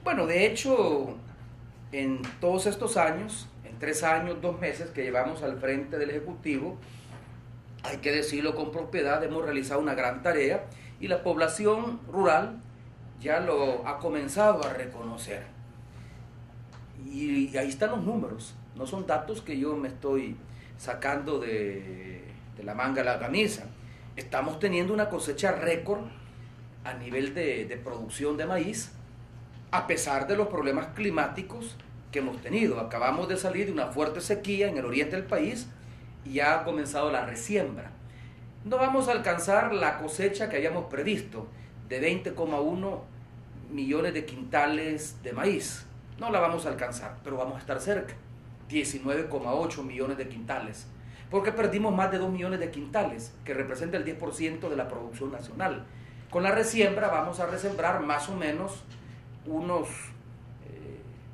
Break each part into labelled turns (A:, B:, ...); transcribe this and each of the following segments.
A: Bueno, de hecho, en todos estos años, en 3 años, 2 meses que llevamos al frente del Ejecutivo, hay que decirlo con propiedad, hemos realizado una gran tarea y la población rural ya lo ha comenzado a reconocer. Y ahí están los números, no son datos que yo me estoy sacando de la manga de la camisa. Estamos teniendo una cosecha récord a nivel de producción de maíz, a pesar de los problemas climáticos que hemos tenido. Acabamos de salir de una fuerte sequía en el oriente del país y ya ha comenzado la resiembra. No vamos a alcanzar la cosecha que habíamos previsto de 20,1 millones de quintales de maíz. No la vamos a alcanzar, pero vamos a estar cerca. 19,8 millones de quintales. Porque perdimos más de 2 millones de quintales, que representa el 10% de la producción nacional. Con la resiembra vamos a resembrar más o menos unos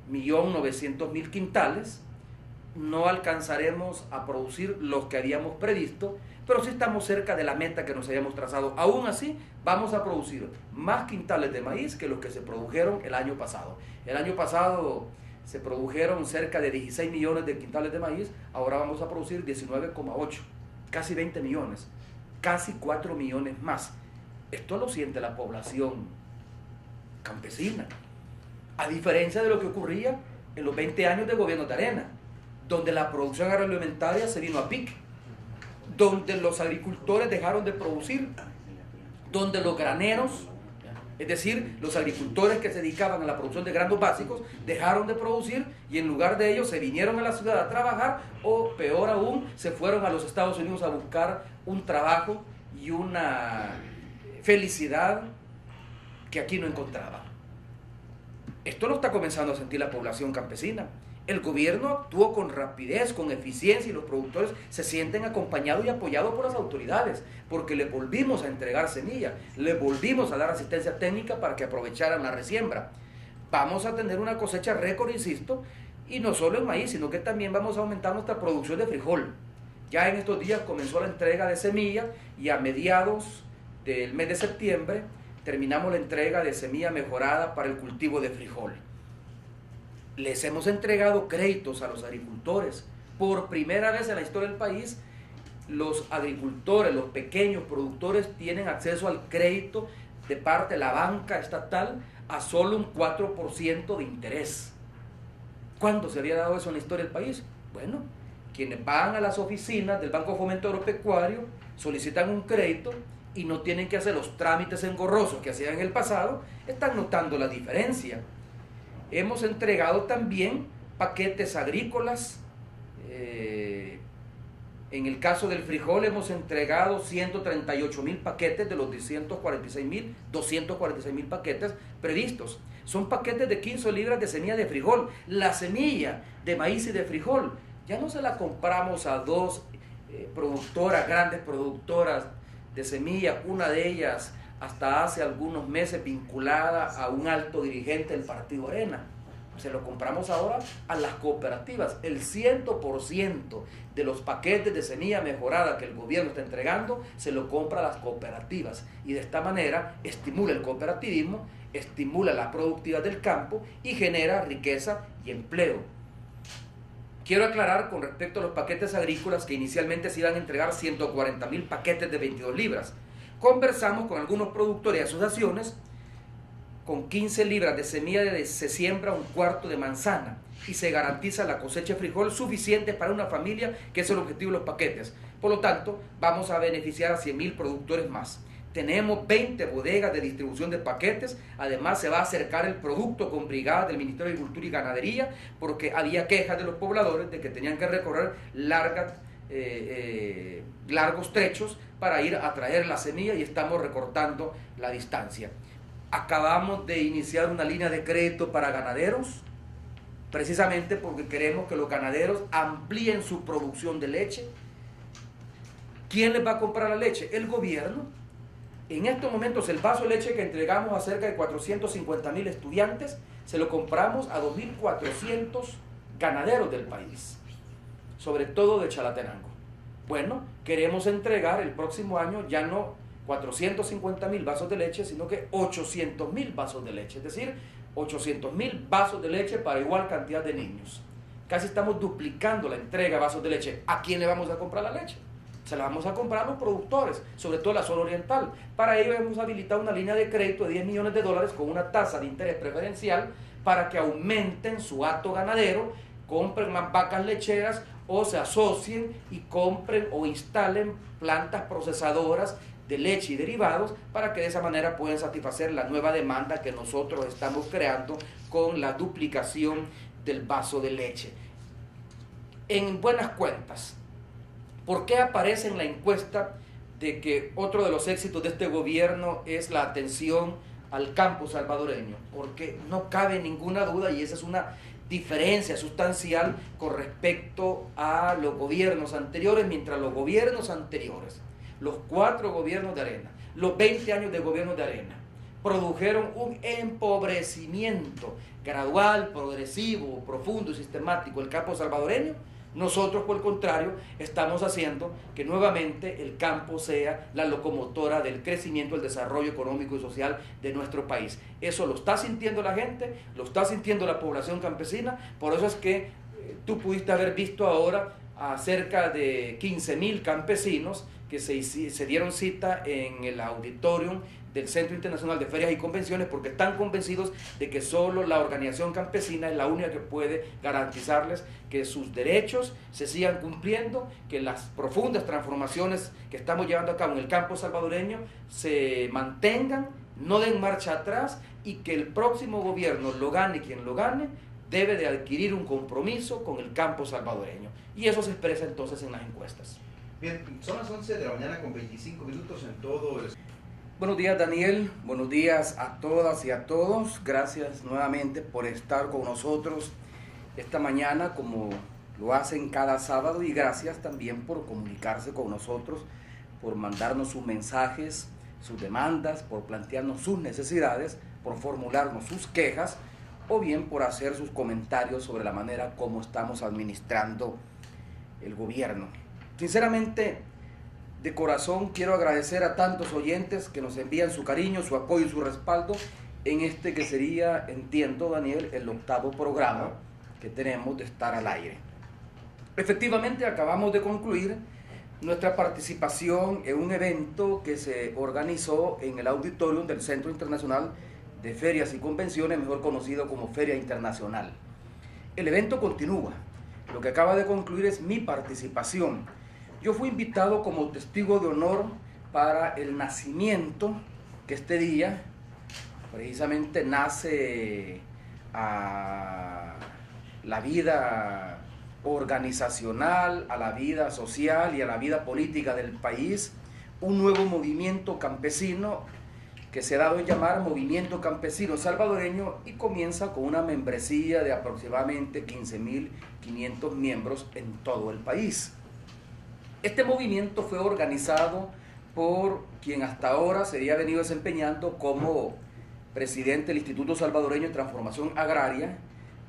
A: 1.900.000 quintales. No alcanzaremos a producir los que habíamos previsto, pero sí estamos cerca de la meta que nos habíamos trazado. Aún así, vamos a producir más quintales de maíz que los que se produjeron el año pasado. El año pasado se produjeron cerca de 16 millones de quintales de maíz, ahora vamos a producir 19,8, casi 20 millones, casi 4 millones más. Esto lo siente la población campesina, a diferencia de lo que ocurría en los 20 años de gobierno de Arena, donde la producción agroalimentaria se vino a pique, donde los agricultores dejaron de producir, donde los graneros, es decir, los agricultores que se dedicaban a la producción de granos básicos, dejaron de producir y en lugar de ello se vinieron a la ciudad a trabajar o peor aún, se fueron a los Estados Unidos a buscar un trabajo y una felicidad que aquí no encontraban. Esto lo está comenzando a sentir la población campesina. El gobierno actuó con rapidez, con eficiencia y los productores se sienten acompañados y apoyados por las autoridades porque le volvimos a entregar semilla, le volvimos a dar asistencia técnica para que aprovecharan la resiembra. Vamos a tener una cosecha récord, insisto, y no solo en maíz, sino que también vamos a aumentar nuestra producción de frijol. Ya en estos días comenzó la entrega de semilla y a mediados del mes de septiembre terminamos la entrega de semilla mejorada para el cultivo de frijol. Les hemos entregado créditos a los agricultores. Por primera vez en la historia del país, los agricultores, los pequeños productores tienen acceso al crédito de parte de la banca estatal a solo un 4% de interés. ¿Cuándo se había dado eso en la historia del país? Bueno, quienes van a las oficinas del Banco de Fomento Agropecuario solicitan un crédito y no tienen que hacer los trámites engorrosos que hacían en el pasado, están notando la diferencia. Hemos entregado también paquetes agrícolas. En el caso del frijol hemos entregado 138.000 paquetes de los 246.000 paquetes previstos. Son paquetes de 15 libras de semilla de frijol. La semilla de maíz y de frijol ya no se la compramos a dos productoras, grandes productoras de semilla, una de ellas hasta hace algunos meses vinculada a un alto dirigente del Partido Arena. Se lo compramos ahora a las cooperativas. El 100% de los paquetes de semilla mejorada que el gobierno está entregando se lo compra a las cooperativas y de esta manera estimula el cooperativismo, estimula la productividad del campo y genera riqueza y empleo. Quiero aclarar con respecto a los paquetes agrícolas que inicialmente se iban a entregar 140.000 paquetes de 22 libras. Conversamos con algunos productores y asociaciones. Con 15 libras de semilla se siembra un cuarto de manzana y se garantiza la cosecha de frijol suficiente para una familia, que es el objetivo de los paquetes. Por lo tanto, vamos a beneficiar a 100.000 productores más. Tenemos 20 bodegas de distribución de paquetes. Además, se va a acercar el producto con brigadas del Ministerio de Agricultura y Ganadería porque había quejas de los pobladores de que tenían que recorrer largos trechos para ir a traer la semilla y estamos recortando la distancia. Acabamos de iniciar una línea de crédito para ganaderos, precisamente porque queremos que los ganaderos amplíen su producción de leche. ¿Quién les va a comprar la leche? El gobierno. En estos momentos el vaso de leche que entregamos a cerca de 450.000 estudiantes, se lo compramos a 2.400 ganaderos del país, sobre todo de Chalatenango. Bueno, queremos entregar el próximo año ya no 450.000 vasos de leche, sino que 800.000 vasos de leche, es decir, 800.000 vasos de leche para igual cantidad de niños. Casi estamos duplicando la entrega de vasos de leche. ¿A quién le vamos a comprar la leche? Se la vamos a comprar a los productores, sobre todo en la zona oriental. Para ello hemos habilitado una línea de crédito de $10 millones con una tasa de interés preferencial para que aumenten su hato ganadero, compren más vacas lecheras o se asocien y compren o instalen plantas procesadoras de leche y derivados para que de esa manera puedan satisfacer la nueva demanda que nosotros estamos creando con la duplicación del vaso de leche. En buenas cuentas, ¿por qué aparece en la encuesta de que otro de los éxitos de este gobierno es la atención al campo salvadoreño? Porque no cabe ninguna duda, y esa es una diferencia sustancial con respecto a los gobiernos anteriores. Mientras los gobiernos anteriores, los 4 gobiernos de Arena, los 20 años de gobierno de Arena, produjeron un empobrecimiento gradual, progresivo, profundo y sistemático del campo salvadoreño, nosotros, por el contrario, estamos haciendo que nuevamente el campo sea la locomotora del crecimiento, el desarrollo económico y social de nuestro país. Eso lo está sintiendo la gente, lo está sintiendo la población campesina. Por eso es que tú pudiste haber visto ahora a cerca de 15.000 campesinos que se dieron cita en el auditorium del Centro Internacional de Ferias y Convenciones, porque están convencidos de que solo la organización campesina es la única que puede garantizarles que sus derechos se sigan cumpliendo, que las profundas transformaciones que estamos llevando a cabo en el campo salvadoreño se mantengan, no den marcha atrás, y que el próximo gobierno, lo gane quien lo gane, debe de adquirir un compromiso con el campo salvadoreño. Y eso se expresa entonces en las encuestas.
B: Bien, son las 11 de la mañana con 25 minutos en todo el...
A: Buenos días, Daniel, buenos días a todas y a todos. Gracias nuevamente por estar con nosotros esta mañana como lo hacen cada sábado, y gracias también por comunicarse con nosotros, por mandarnos sus mensajes, sus demandas, por plantearnos sus necesidades, por formularnos sus quejas o bien por hacer sus comentarios sobre la manera como estamos administrando el gobierno. Sinceramente, de corazón quiero agradecer a tantos oyentes que nos envían su cariño, su apoyo y su respaldo en este que sería, entiendo, Daniel, el 8º programa que tenemos de estar al aire. Efectivamente, acabamos de concluir nuestra participación en un evento que se organizó en el auditorium del Centro Internacional de Ferias y Convenciones, mejor conocido como Feria Internacional. El evento continúa. Lo que acaba de concluir es mi participación. Yo fui invitado como testigo de honor para el nacimiento, que este día precisamente nace a la vida organizacional, a la vida social y a la vida política del país, un nuevo movimiento campesino que se ha dado en llamar Movimiento Campesino Salvadoreño, y comienza con una membresía de aproximadamente 15.500 miembros en todo el país. Este movimiento fue organizado por quien hasta ahora se había venido desempeñando como presidente del Instituto Salvadoreño de Transformación Agraria,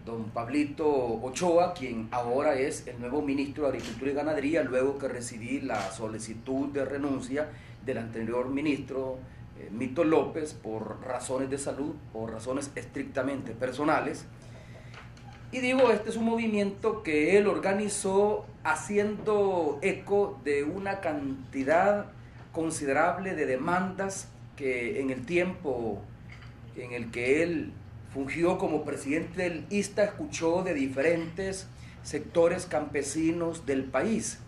A: don Pablito Ochoa, quien ahora es el nuevo ministro de Agricultura y Ganadería, luego que recibí la solicitud de renuncia del anterior ministro Mito López por razones de salud, por razones estrictamente personales. Y digo, este es un movimiento que él organizó haciendo eco de una cantidad considerable de demandas que en el tiempo en el que él fungió como presidente del ISTA escuchó de diferentes sectores campesinos del país.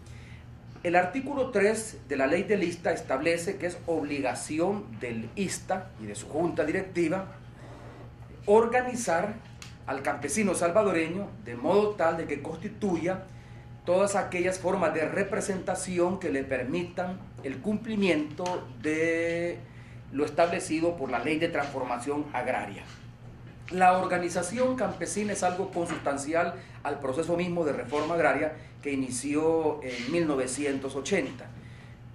A: El artículo 3 de la ley del ISTA establece que es obligación del ISTA y de su junta directiva organizar al campesino salvadoreño de modo tal de que constituya todas aquellas formas de representación que le permitan el cumplimiento de lo establecido por la Ley de Transformación Agraria. La organización campesina es algo consustancial al proceso mismo de reforma agraria que inició en 1980,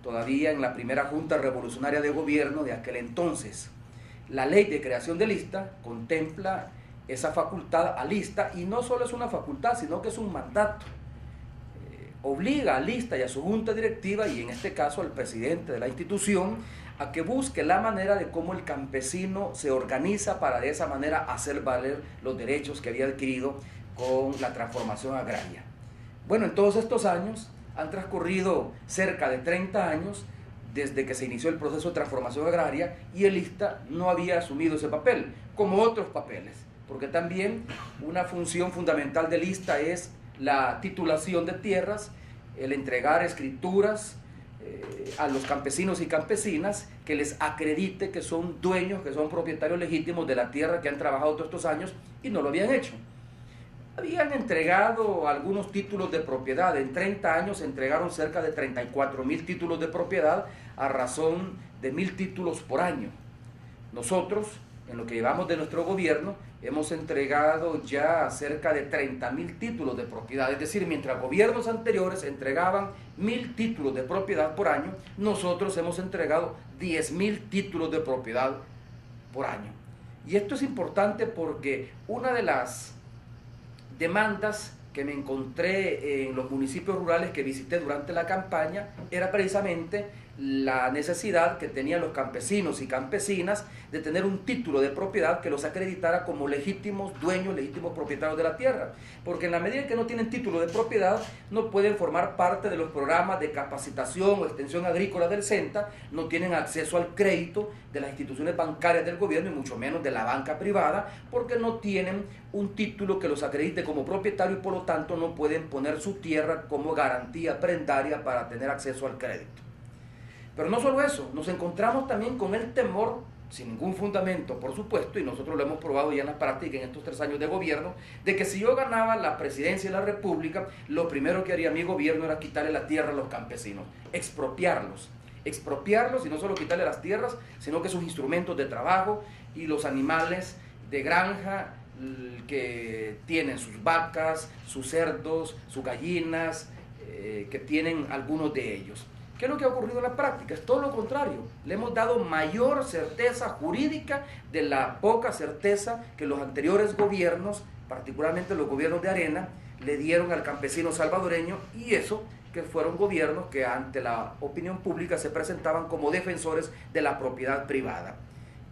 A: todavía en la primera Junta Revolucionaria de Gobierno de aquel entonces. La ley de creación del ISTA contempla esa facultad al ISTA, y no solo es una facultad, sino que es un mandato. Obliga al ISTA y a su junta directiva, y en este caso al presidente de la institución, a que busque la manera de cómo el campesino se organiza para de esa manera hacer valer los derechos que había adquirido con la transformación agraria. Bueno, en todos estos años han transcurrido cerca de 30 años desde que se inició el proceso de transformación agraria y el ISTA no había asumido ese papel, como otros papeles, porque también una función fundamental del ISTA es la titulación de tierras, el entregar escrituras a los campesinos y campesinas que les acredite que son dueños, que son propietarios legítimos de la tierra que han trabajado todos estos años y no lo habían hecho. Habían entregado algunos títulos de propiedad. En 30 años se entregaron cerca de 34.000 títulos de propiedad a razón de 1.000 títulos por año. Nosotros, en lo que llevamos de nuestro gobierno, hemos entregado ya cerca de 30.000 títulos de propiedad. Es decir, mientras gobiernos anteriores entregaban 1.000 títulos de propiedad por año, nosotros hemos entregado 10.000 títulos de propiedad por año. Y esto es importante porque una de las demandas que me encontré en los municipios rurales que visité durante la campaña era precisamente la necesidad que tenían los campesinos y campesinas de tener un título de propiedad que los acreditara como legítimos dueños, legítimos propietarios de la tierra, porque en la medida en que no tienen título de propiedad no pueden formar parte de los programas de capacitación o extensión agrícola del CENTA, no tienen acceso al crédito de las instituciones bancarias del gobierno y mucho menos de la banca privada, porque no tienen un título que los acredite como propietario y por lo tanto no pueden poner su tierra como garantía prendaria para tener acceso al crédito. Pero no solo eso, nos encontramos también con el temor, sin ningún fundamento, por supuesto, y nosotros lo hemos probado ya en la práctica en estos 3 años de gobierno, de que si yo ganaba la presidencia de la República, lo primero que haría mi gobierno era quitarle la tierra a los campesinos, expropiarlos, y no solo quitarle las tierras, sino que sus instrumentos de trabajo y los animales de granja que tienen sus vacas, sus cerdos, sus gallinas, que tienen algunos de ellos. ¿Qué es lo que ha ocurrido en la práctica? Es todo lo contrario. Le hemos dado mayor certeza jurídica de la poca certeza que los anteriores gobiernos, particularmente los gobiernos de Arena, le dieron al campesino salvadoreño, y eso que fueron gobiernos que ante la opinión pública se presentaban como defensores de la propiedad privada.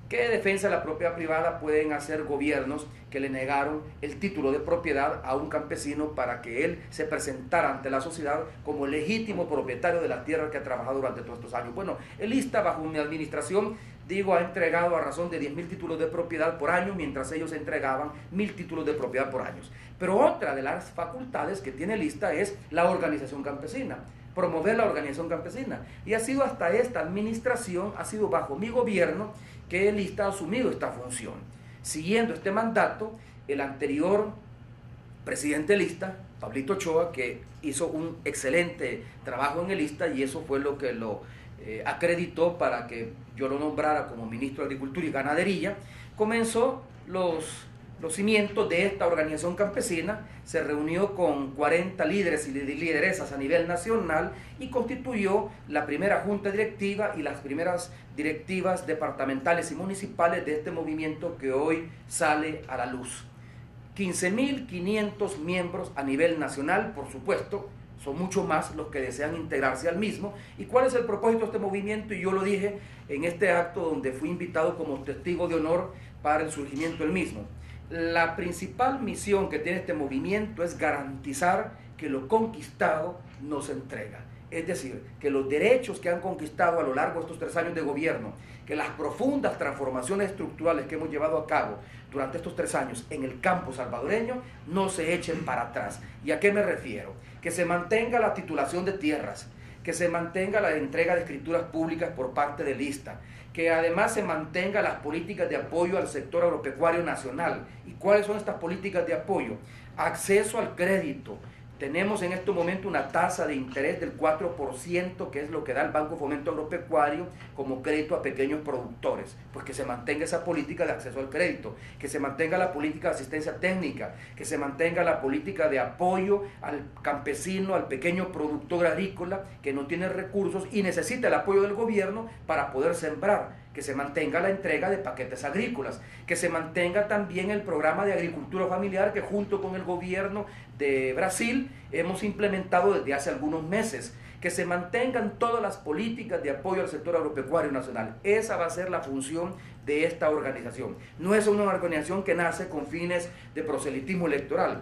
A: ¿Qué defensa de la propiedad privada pueden hacer gobiernos que le negaron el título de propiedad a un campesino para que él se presentara ante la sociedad como legítimo propietario de la tierra que ha trabajado durante todos estos años? Bueno, el ISTA bajo mi administración, ha entregado a razón de 10.000 títulos de propiedad por año, mientras ellos entregaban 1.000 títulos de propiedad por año. Pero otra de las facultades que tiene el ISTA es la organización campesina, promover la organización campesina. Y ha sido hasta esta administración, ha sido bajo mi gobierno, que el ISTA ha asumido esta función. Siguiendo este mandato, el anterior presidente del ISTA, Pablito Ochoa, que hizo un excelente trabajo en el ISTA, y eso fue lo que lo acreditó para que yo lo nombrara como ministro de Agricultura y Ganadería, comenzó los cimientos de esta organización campesina, se reunió con 40 líderes y lideresas a nivel nacional y constituyó la primera junta directiva y las primeras directivas departamentales y municipales de este movimiento que hoy sale a la luz. 15.500 miembros a nivel nacional, por supuesto, son mucho más los que desean integrarse al mismo. ¿Y cuál es el propósito de este movimiento? Y yo lo dije en este acto donde fui invitado como testigo de honor para el surgimiento del mismo. La principal misión que tiene este movimiento es garantizar que lo conquistado no se entrega. Es decir, que los derechos que han conquistado a lo largo de estos 3 años de gobierno, que las profundas transformaciones estructurales que hemos llevado a cabo durante estos 3 años en el campo salvadoreño no se echen para atrás. ¿Y a qué me refiero? Que se mantenga la titulación de tierras, que se mantenga la entrega de escrituras públicas por parte del ISTA, que además se mantenga las políticas de apoyo al sector agropecuario nacional. ¿Y cuáles son estas políticas de apoyo? Acceso al crédito. Tenemos en este momento una tasa de interés del 4%, que es lo que da el Banco Fomento Agropecuario como crédito a pequeños productores. Pues que se mantenga esa política de acceso al crédito, que se mantenga la política de asistencia técnica, que se mantenga la política de apoyo al campesino, al pequeño productor agrícola que no tiene recursos y necesita el apoyo del gobierno para poder sembrar. que se mantenga la entrega de paquetes agrícolas, que se mantenga también el programa de agricultura familiar que junto con el gobierno de Brasil hemos implementado desde hace algunos meses, que se mantengan todas las políticas de apoyo al sector agropecuario nacional. Esa va a ser la función de esta organización. No es una organización que nace con fines de proselitismo electoral.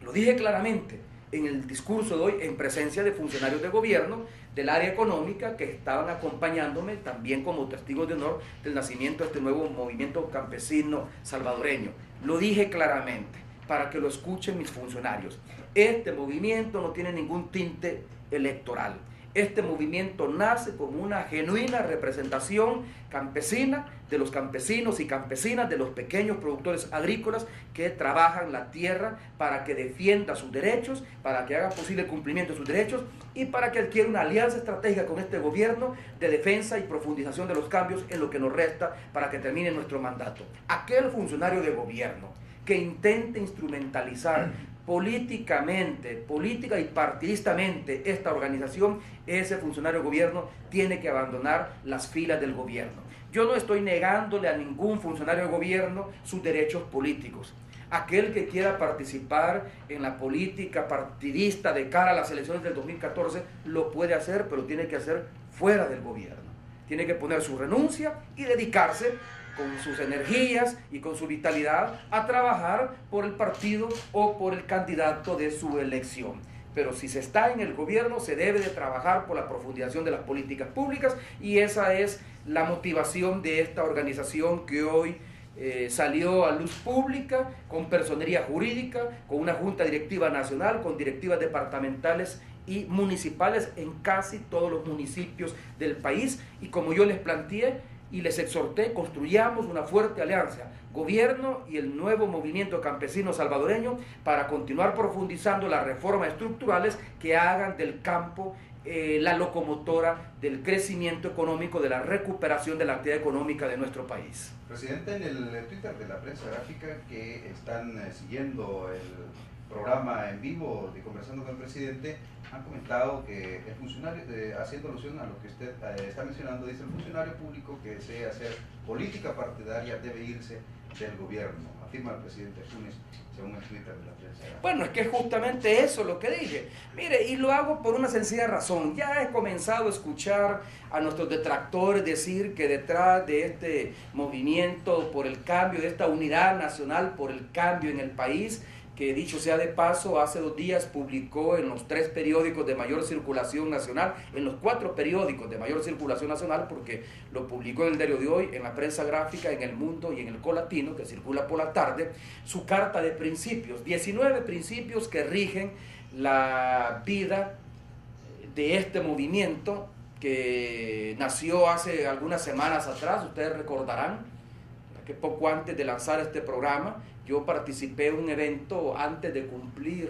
A: Lo dije claramente en el discurso de hoy en presencia de funcionarios de gobierno del área económica que estaban acompañándome también como testigos de honor del nacimiento de este nuevo movimiento campesino salvadoreño. Lo dije claramente para que lo escuchen mis funcionarios. Este movimiento no tiene ningún tinte electoral. Este movimiento nace como una genuina representación campesina de los campesinos y campesinas, de los pequeños productores agrícolas que trabajan la tierra para que defienda sus derechos, para que haga posible el cumplimiento de sus derechos y para que adquiera una alianza estratégica con este gobierno de defensa y profundización de los cambios en lo que nos resta para que termine nuestro mandato. Aquel funcionario de gobierno que intente instrumentalizar políticamente, política y partidistamente esta organización, ese funcionario de gobierno tiene que abandonar las filas del gobierno. Yo no estoy negándole a ningún funcionario de gobierno sus derechos políticos. Aquel que quiera participar en la política partidista de cara a las elecciones del 2014 lo puede hacer, pero tiene que hacer fuera del gobierno. Tiene que poner su renuncia y dedicarse con sus energías y con su vitalidad a trabajar por el partido o por el candidato de su elección. Pero si se está en el gobierno, se debe de trabajar por la profundización de las políticas públicas y esa es la motivación de esta organización que hoy salió a luz pública con personería jurídica, con una junta directiva nacional, con directivas departamentales y municipales en casi todos los municipios del país y como yo les planteé y les exhorté, construyamos una fuerte alianza, gobierno y el nuevo movimiento campesino salvadoreño para continuar profundizando las reformas estructurales que hagan del campo la locomotora del crecimiento económico, de la recuperación de la actividad económica de nuestro país.
B: Presidente, en el Twitter de la prensa gráfica que están siguiendo el programa en vivo de Conversando con el Presidente, han comentado que el funcionario, haciendo alusión a lo que usted está mencionando, dice el funcionario público que desea hacer política partidaria debe irse del gobierno, afirma el presidente Funes, según el Twitter de la prensa.
A: Bueno, es que es justamente eso lo que dije. Mire, y lo hago por una sencilla razón. Ya he comenzado a escuchar a nuestros detractores decir que detrás de este movimiento por el cambio, de esta unidad nacional por el cambio en el país, que dicho sea de paso, hace 2 días publicó en los 3 periódicos de mayor circulación nacional, en los 4 periódicos de mayor circulación nacional, porque lo publicó en el Diario de Hoy, en la prensa gráfica, en El Mundo y en el Colatino, que circula por la tarde, su carta de principios, 19 principios que rigen la vida de este movimiento que nació hace algunas semanas atrás. Ustedes recordarán que poco antes de lanzar este programa, yo participé en un evento antes de cumplir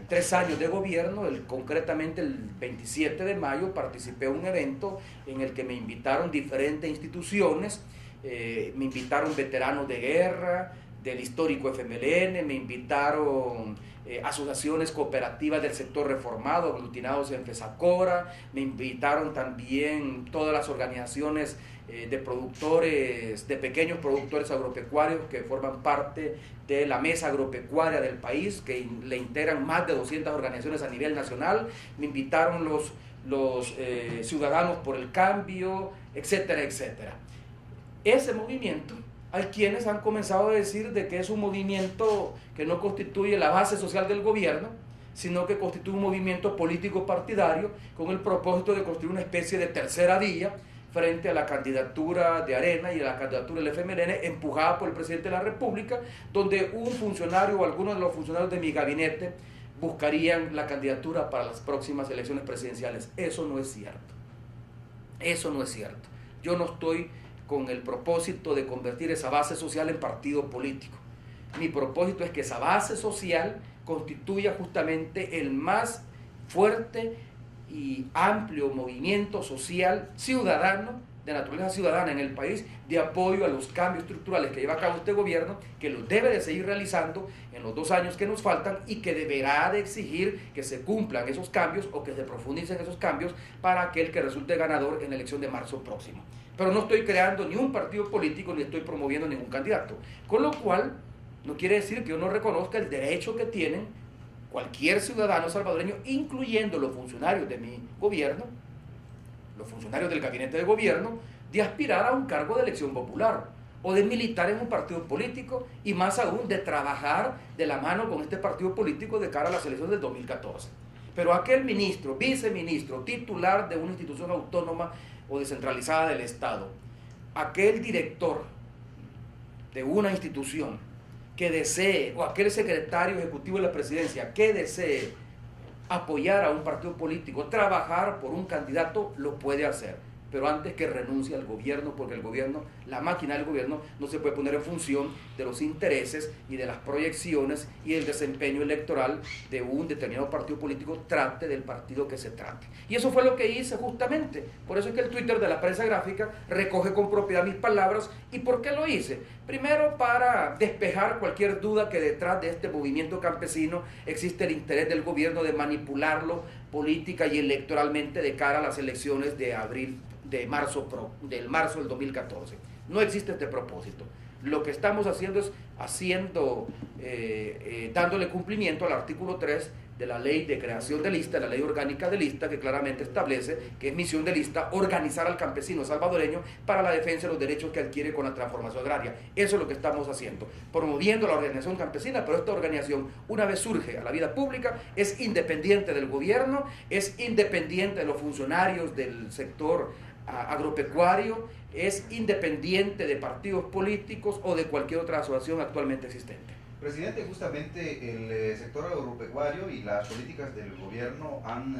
A: 3 años de gobierno, concretamente el 27 de mayo, participé en un evento en el que me invitaron diferentes instituciones, me invitaron veteranos de guerra, del histórico FMLN, me invitaron asociaciones cooperativas del sector reformado, aglutinados en FESACORA, me invitaron también todas las organizaciones de productores, de pequeños productores agropecuarios que forman parte de la mesa agropecuaria del país, que le integran más de 200 organizaciones a nivel nacional, me invitaron los ciudadanos por el cambio, etcétera, etcétera. Ese movimiento, hay quienes han comenzado a decir de que es un movimiento que no constituye la base social del gobierno, sino que constituye un movimiento político partidario con el propósito de construir una especie de tercera vía frente a la candidatura de Arena y a la candidatura del FMLN empujada por el presidente de la República, donde un funcionario o algunos de los funcionarios de mi gabinete buscarían la candidatura para las próximas elecciones presidenciales. Eso no es cierto. Eso no es cierto. Yo no estoy con el propósito de convertir esa base social en partido político. Mi propósito es que esa base social constituya justamente el más fuerte y amplio movimiento social ciudadano de naturaleza ciudadana en el país, de apoyo a los cambios estructurales que lleva a cabo este gobierno, que los debe de seguir realizando en los 2 años que nos faltan y que deberá de exigir que se cumplan esos cambios o que se profundicen esos cambios para aquel que resulte ganador en la elección de marzo próximo. Pero no estoy creando ni un partido político ni estoy promoviendo ningún candidato, con lo cual no quiere decir que yo no reconozca el derecho que tienen cualquier ciudadano salvadoreño, incluyendo los funcionarios de mi gobierno, los funcionarios del gabinete de gobierno, de aspirar a un cargo de elección popular o de militar en un partido político y más aún de trabajar de la mano con este partido político de cara a las elecciones del 2014. Pero aquel ministro, viceministro, titular de una institución autónoma o descentralizada del Estado, aquel director de una institución que desee, o aquel secretario ejecutivo de la presidencia que desee apoyar a un partido político, trabajar por un candidato, lo puede hacer, pero antes que renuncie al gobierno, porque el gobierno, la máquina del gobierno no se puede poner en función de los intereses y de las proyecciones y del desempeño electoral de un determinado partido político, trate del partido que se trate. Y eso fue lo que hice justamente, por eso es que el Twitter de la prensa gráfica recoge con propiedad mis palabras. ¿Y por qué lo hice? Primero, para despejar cualquier duda que detrás de este movimiento campesino existe el interés del gobierno de manipularlo política y electoralmente de cara a las elecciones de marzo del 2014. No existe este propósito. Lo que estamos haciendo es dándole cumplimiento al artículo 3 de la ley de creación de lista, la ley orgánica de lista, que claramente establece que es misión de lista organizar al campesino salvadoreño para la defensa de los derechos que adquiere con la transformación agraria. Eso es lo que estamos haciendo, promoviendo la organización campesina, pero esta organización, una vez surge a la vida pública, es independiente del gobierno, es independiente de los funcionarios del sector agropecuario, es independiente de partidos políticos o de cualquier otra asociación actualmente existente.
B: Presidente, justamente el sector agropecuario y las políticas del gobierno han